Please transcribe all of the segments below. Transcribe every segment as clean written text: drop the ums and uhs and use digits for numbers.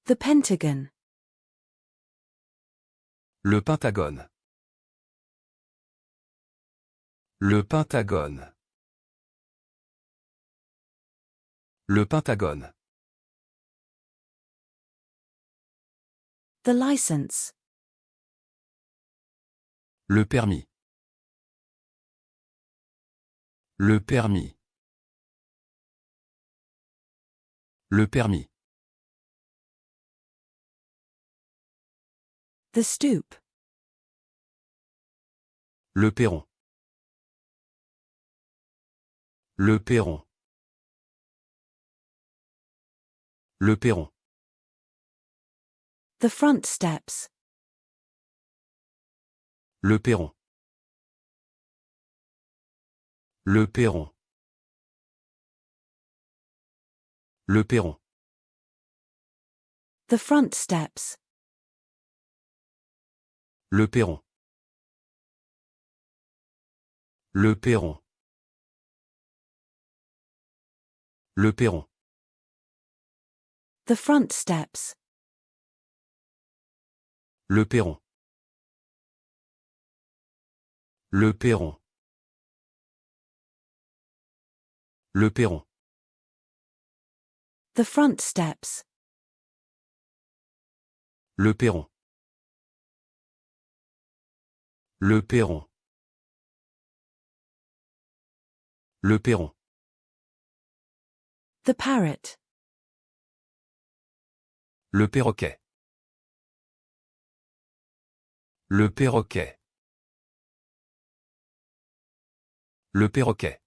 The Pentagon. Le Pentagone. Le Pentagone. Le Pentagone. The license. Le permis. Le permis. Le permis. The stoop. Le perron. Le perron. Le perron. The front steps. Le perron. Le perron. Le perron. The front steps. Le perron. Le perron. Le perron. The front steps. Le perron. Le perron. Le perron. The front steps. Le perron. Le perron. Le perron. The parrot. Le perroquet. Le perroquet. Le perroquet.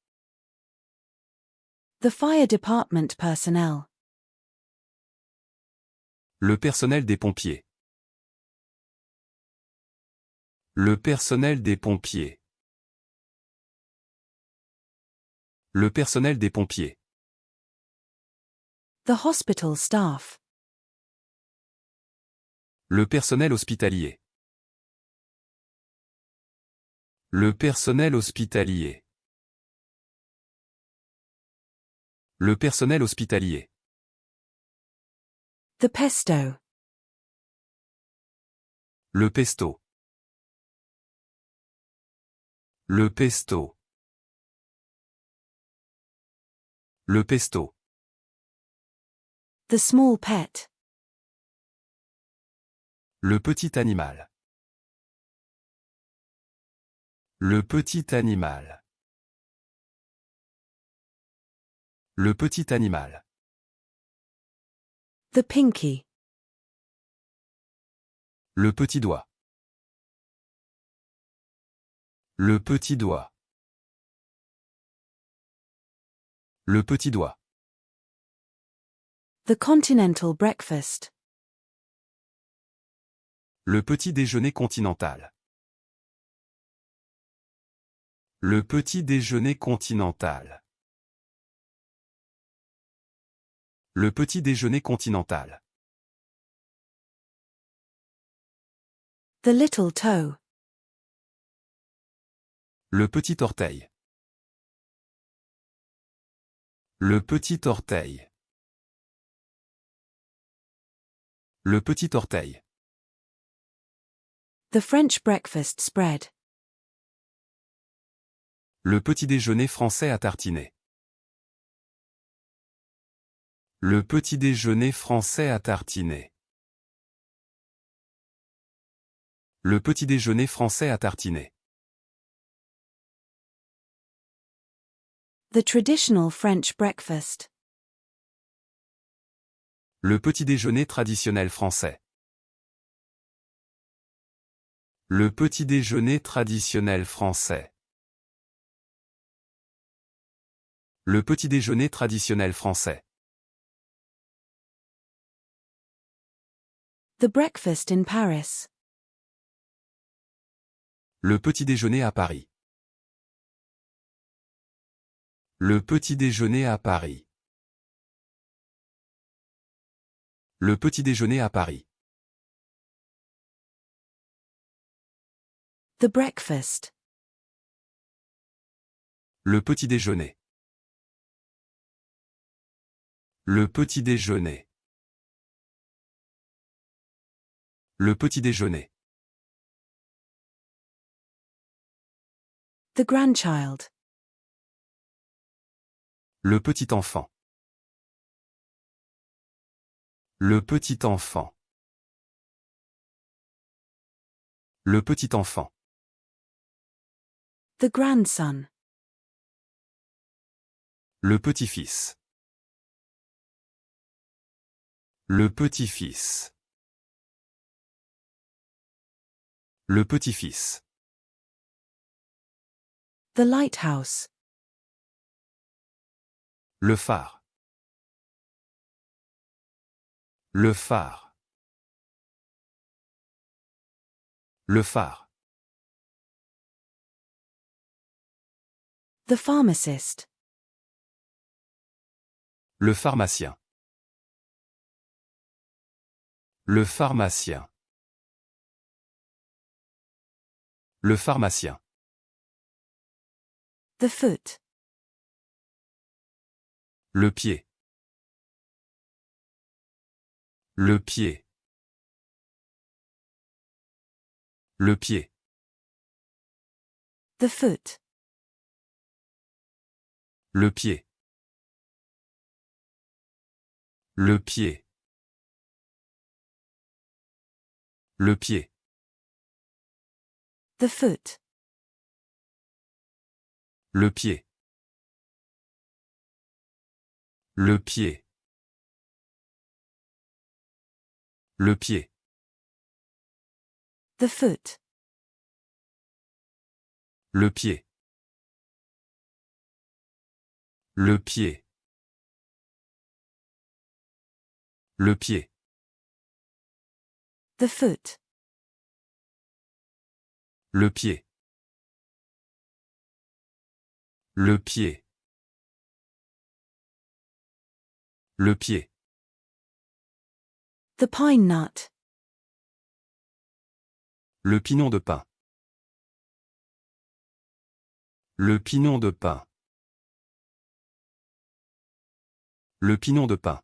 The fire department personnel. Le personnel des pompiers. Le personnel des pompiers. Le personnel des pompiers. The hospital staff. Le personnel hospitalier. Le personnel hospitalier. Le personnel hospitalier. The pesto. Le pesto. Le pesto. Le pesto. The small pet. Le petit animal. Le petit animal. Le petit animal. The pinky. Le petit doigt. Le petit doigt. Le petit doigt. The continental breakfast. Le petit déjeuner continental. Le petit déjeuner continental. Le petit déjeuner continental. The little toe. Le petit orteil. Le petit orteil. Le petit orteil. The French breakfast spread. Le petit déjeuner français à tartiner. Le petit déjeuner français à tartiner. Le petit déjeuner français à tartiner. The traditional French breakfast. Le petit déjeuner traditionnel français. Le petit déjeuner traditionnel français. Le petit déjeuner traditionnel français. The breakfast in Paris. Le petit déjeuner à Paris. Le petit déjeuner à Paris. Le petit déjeuner à Paris. The breakfast. Le petit déjeuner. Le petit déjeuner. Le petit déjeuner. The grandchild. Le petit enfant. Le petit enfant. Le petit enfant. The grandson. Le petit-fils. Le petit-fils. Le petit-fils. The lighthouse. Le phare. Le phare. Le phare. The pharmacist. Le pharmacien. Le pharmacien. Le pharmacien. The foot. Le pied. Le pied. Le pied. The foot. Le pied. Le pied. Le pied. The foot. Le pied. Le pied. Le pied. The foot. Le pied. Le pied. Le pied. The foot. Le pied. Le pied. Le pied. The pine nut. Le pinon de pin. Le pinon de pin. Le pinon de pin.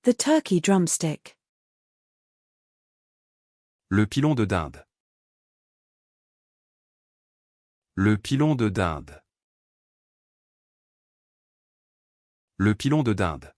The turkey drumstick. Le pilon de dinde. Le pilon de dinde. Le pilon de dinde.